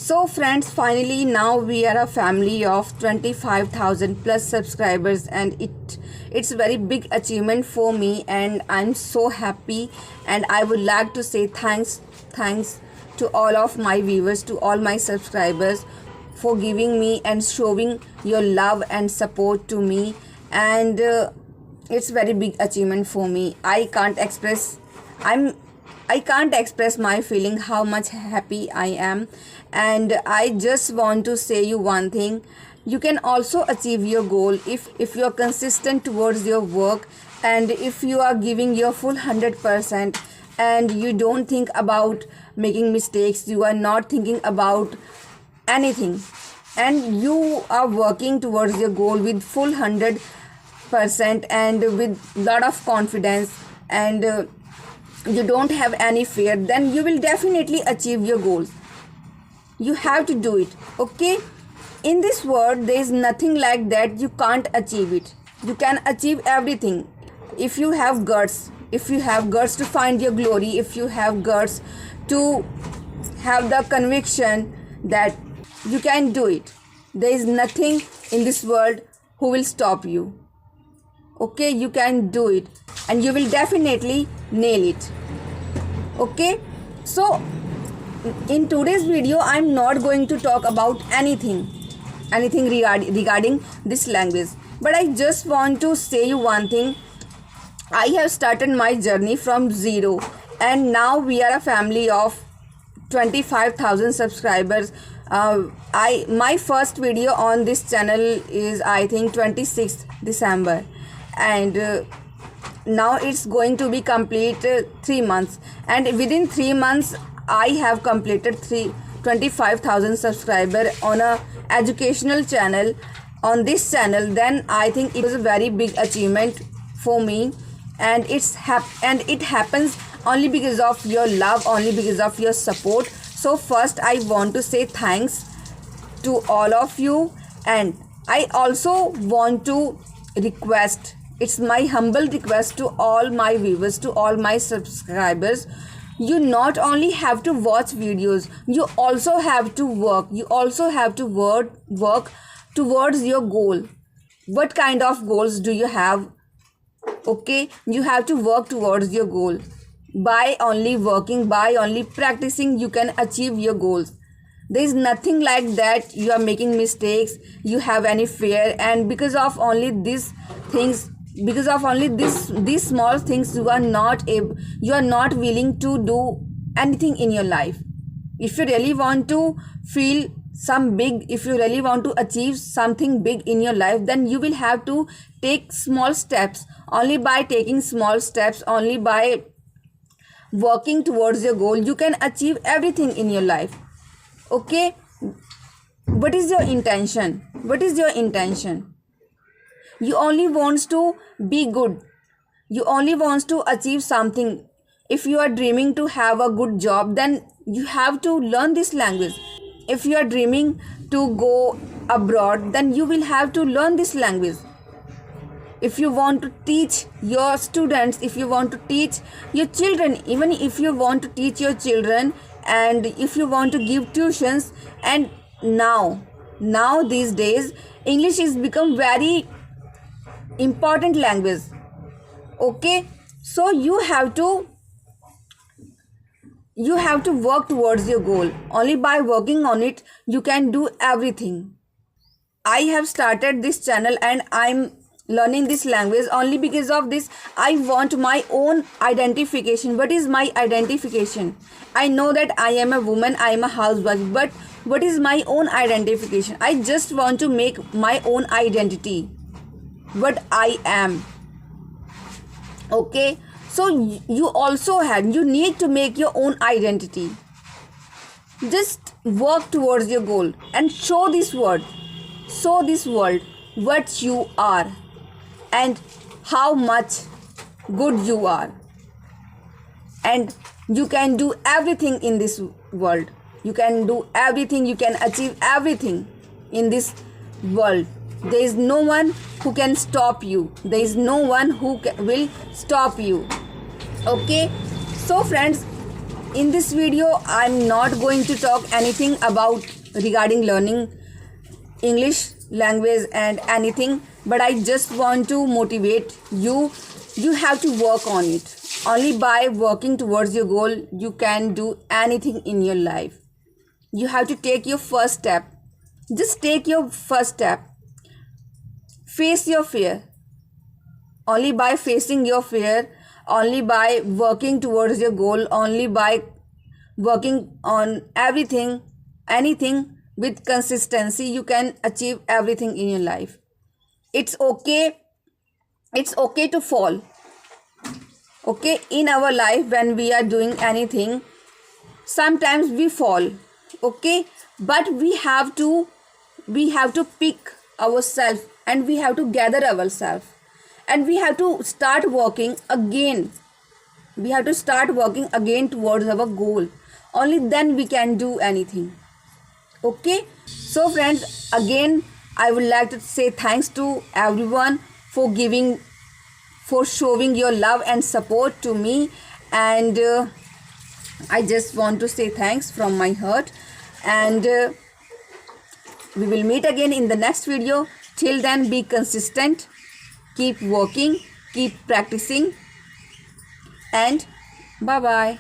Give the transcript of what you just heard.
So friends, finally now we are a family of 25,000 plus subscribers, and it's a very big achievement for me, and I'm so happy. And I would like to say thanks to all of my viewers, to all my subscribers, for giving me and showing your love and support to me. And it's very big achievement for me. I can't express my feeling how much happy I am. And I just want to say you one thing: you can also achieve your goal if you are consistent towards your work, and if you are giving your full 100%, and you don't think about making mistakes, you are not thinking about anything, and you are working towards your goal with full 100% and with lot of confidence, and you don't have any fear, then you will definitely achieve your goals. You have to do it, okay? In this world there is nothing like that you can't achieve it. You can achieve everything if you have guts, to find your glory, if you have guts to have the conviction that you can do it. There is nothing in this world who will stop you, okay? You can do it, and you will definitely nail it, okay? So in today's video I'm not going to talk about anything regarding this language, but I just want to say you one thing. I have started my journey from zero, and now we are a family of 25,000 subscribers. My first video on this channel is, I think, 26th December, and now it's going to be complete 3 months, and within 3 months I have completed 25,000 subscribers on a educational channel, on this channel. Then I think it was a very big achievement for me, and it happens only because of your love, only because of your support. So first I want to say thanks to all of you, and I also want to request, it's my humble request to all my viewers, to all my subscribers: you not only have to watch videos, you also have to work. You also have to work towards your goal. What kind of goals do you have? Okay, you have to work towards your goal. By only working, by only practicing, you can achieve your goals. There is nothing like that you are making mistakes, you have any fear, and because of only these things, because of only these small things, you are not willing to do anything in your life. If you really want to feel if you really want to achieve something big in your life, then you will have to take small steps. Only by taking small steps, only by working towards your goal, you can achieve everything in your life, okay? What is your intention? You only wants to be good. You only wants to achieve something. If you are dreaming to have a good job, then you have to learn this language. If you are dreaming to go abroad, then you will have to learn this language. If you want to teach your students, if you want to teach your children, even if you want to teach your children, and if you want to give tuitions, and now these days English is become very important language, okay? So you have to work towards your goal. Only by working on it you can do everything. I have started this channel and I'm learning this language only because of this. I want my own identification. What is my identification? I know that I am a woman, I am a housewife, but what is my own identification? I just want to make my own identity, what I am, okay? So you need to make your own identity. Just work towards your goal and show this world what you are and how much good you are, and you can do everything in this world. You can do everything, you can achieve everything in this world. There is no one who can stop you. There is no one who will stop you, okay? So friends, In this video, I'm not going to talk anything about regarding learning English language and anything, but I just want to motivate you. You have to work on it. Only by working towards your goal, you can do anything in your life. You have to take your first step. Just take your first step. Face your fear. Only by facing your fear, only by working towards your goal, only by working on anything with consistency, you can achieve everything in your life. It's okay to fall. Okay, in our life, when we are doing anything, sometimes we fall. Okay, but we have to pick ourselves, and we have to gather ourselves, and we have to start working again. We have to start working again towards our goal. Only then we can do anything. Okay, so friends, again I would like to say thanks to everyone for showing your love and support to me, and I just want to say thanks from my heart, and we will meet again in the next video. Till then, be consistent, keep working, keep practicing, and bye bye.